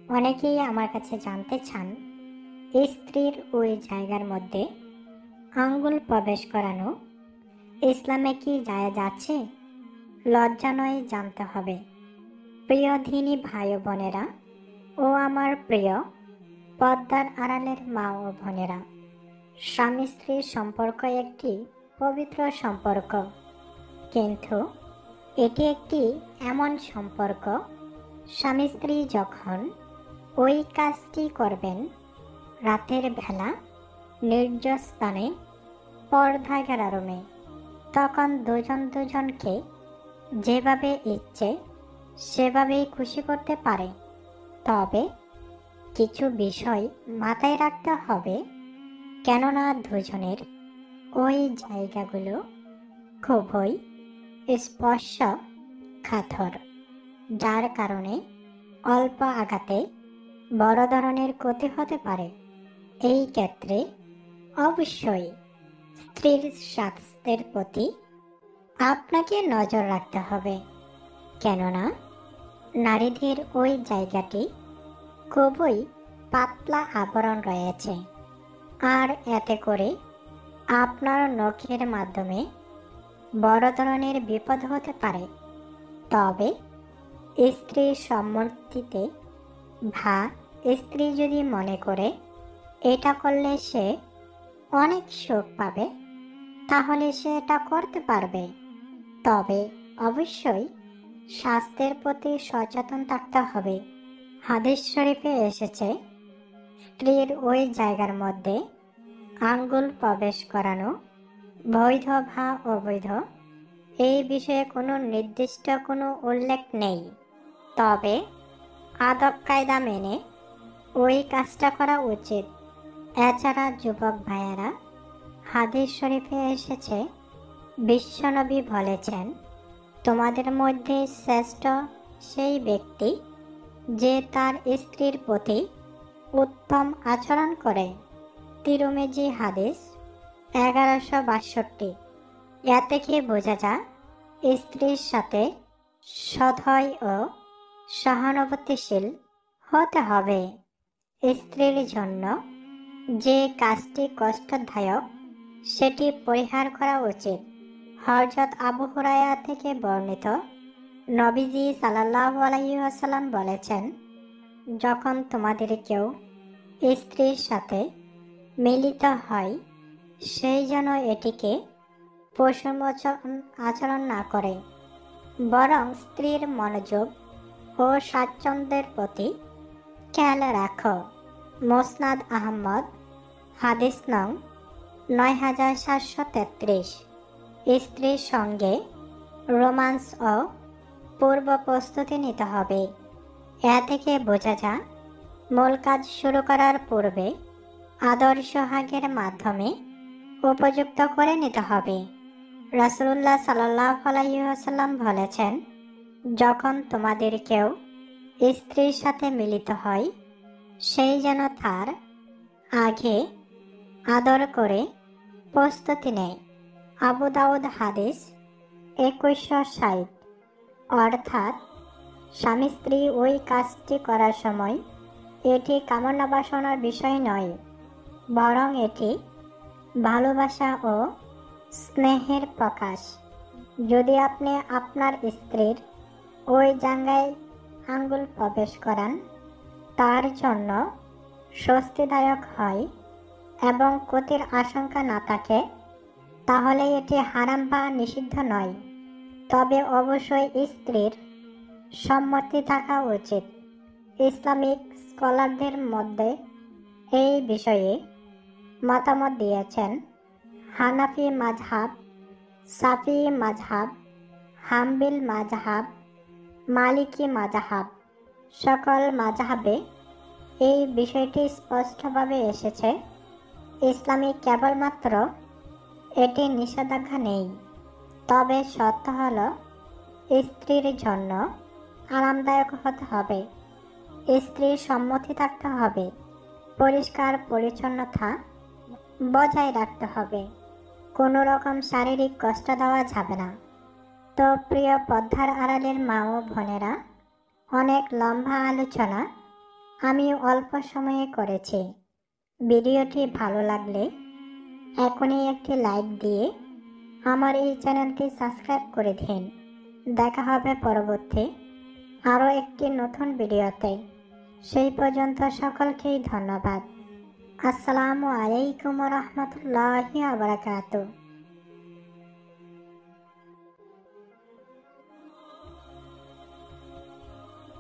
অনেকেই আমার কাছে জানতে চান, স্ত্রীর ওই জায়গার মধ্যে আঙ্গুল প্রবেশ করানো ইসলামে কি জায়েজ আছে? লজ্জা নয়, জানতে হবে। প্রিয় ধিনী ভাই ও বোনেরা ও আমার প্রিয় পর্দার আড়ালের মা ও বোনেরা, স্বামী স্ত্রীর সম্পর্ক একটি পবিত্র সম্পর্ক, কিন্তু এটি একটি এমন সম্পর্ক, স্বামী স্ত্রী যখন ওই কাজটি করবেন রাতের বেলা নির্জন স্থানে পর্দা ঘেরা রুমে, তখন দুজন দুজনকে যেভাবে ইচ্ছে সেভাবেই খুশি করতে পারে। তবে কিছু বিষয় মাথায় রাখতে হবে, কেননা দুজনের ওই জায়গাগুলো খুবই স্পর্শকাতর, যার কারণে অল্প আঘাতে বড় ধরনের ক্ষতি হতে পারে। এই ক্ষেত্রে অবশ্যই স্ত্রীর স্বাস্থ্যের প্রতি আপনাকে নজর রাখতে হবে, কেননা নারীদের ওই জায়গাটি খুবই পাতলা আবরণ রয়েছে, আর এতে করে আপনার নখের মাধ্যমে বড় ধরনের বিপদ হতে পারে। তবে স্ত্রীর সম্মতিতে বা স্ত্রী যদি মনে করে এটা করলে সে অনেক সুখ পাবে, তাহলে সে এটা করতে পারবে। তবে অবশ্যই স্বাস্থ্যের প্রতি সচেতন থাকতে হবে। হাদিস শরীফে এসেছে, স্ত্রীর ওই জায়গার মধ্যে আঙ্গুল প্রবেশ করানো বৈধ বা অবৈধ এই বিষয়ে কোনো নির্দিষ্ট কোনো উল্লেখ নেই। তবে আদব কায়দা মেনে ওই কাজটা করা উচিত। এছাড়া যুবক ভাইয়েরা, হাদিস শরীফে এসেছে, বিশ্বনবী বলেছেন, তোমাদের মধ্যে শ্রেষ্ঠ সেই ব্যক্তি যে তার স্ত্রীর প্রতি উত্তম আচরণ করে। তিরমিজি হাদিস 1162। এ থেকে বোঝা যায় স্ত্রীর সাথে সদয় ও সহানুভূতিশীল হতে হবে। স্ত্রীর জন্য যে কাজটি কষ্টদায়ক সেটি পরিহার করা উচিত। হযরত আবু হুরায়রা থেকে বর্ণিত, নবীজি সাল্লাল্লাহু আলাইহি ওয়াসাল্লাম বলেছেন, যখন তোমাদের কেউ স্ত্রীর সাথে মিলিত হয়, সেই যেন এটিকে পশুর আচরণ না করে, বরং স্ত্রীর মনোযোগ ও স্বাচ্ছন্দ্যের প্রতি খেয়াল রাখো। মুসনাদ আহমদ, হাদিস নং ৯৭৩৩। স্ত্রীর সঙ্গে রোমান্স ও পূর্ব প্রস্তুতি নিতে হবে। এ থেকে বোঝা যায় মূল কাজ শুরু করার পূর্বে আদর সোহাগের মাধ্যমে উপযুক্ত করে নিতে হবে। রাসূলুল্লাহ সাল্লাল্লাহু আলাইহি ওয়াসাল্লাম বলেছেন, যখন তোমাদের কেউ স্ত্রীর সাথে মিলিত হয়, সেই যেন তার আগে আদর করে প্রস্তুতি নেয়। আবু দাউদ হাদিস 2160। অর্থাৎ স্বামী স্ত্রী ওই কাজটি করার সময় এটি কামনা বাসনার বিষয় নয়, বরং এটি ভালোবাসা ও স্নেহের প্রকাশ। যদি আপনি আপনার স্ত্রীর ওই জায়গায় আঙ্গুল প্রবেশ করান তার জন্য স্বস্তিদায়ক হয় এবং ক্ষতির আশঙ্কা না থাকে, তাহলে এটি হারাম বা নিষিদ্ধ নয়। তবে অবশ্যই স্ত্রীর সম্মতি থাকা উচিত। ইসলামিক স্কলারদের মধ্যে এই বিষয়ে মতামত দিয়েছেন হানাফি মাযহাব, শাফিঈ মাযহাব, হাম্বলি মাযহাব, মালিকি মাযহাব। সকল মাযহাবে এই বিষয়টি স্পষ্টভাবে এসেছে। ইসলামে কেবলমাত্র এটি নিষেধাজ্ঞা নেই, তবে শর্ত হল স্ত্রীর জন্য আরামদায়ক হতে হবে, স্ত্রীর সম্মতি থাকতে হবে, পরিষ্কার পরিচ্ছন্নতা বজায় রাখতে হবে, কোনো রকম শারীরিক কষ্ট দেওয়া যাবে না। তো প্রিয় পর্দার আড়ালের মা ও বোনেরা, অনেক লম্বা আলোচনা আমি অল্প সময়ে করেছি। ভিডিওটি ভালো লাগলে এখনই একটি লাইক দিয়ে আমার এই চ্যানেলটি সাবস্ক্রাইব করে দিন। দেখা হবে পরবর্তী আরও একটি নতুন ভিডিওতে। সেই পর্যন্ত সকলকেই ধন্যবাদ। আসসালামু আলাইকুম রহমতুল্লাহি ওয়া বারাকাতুহু।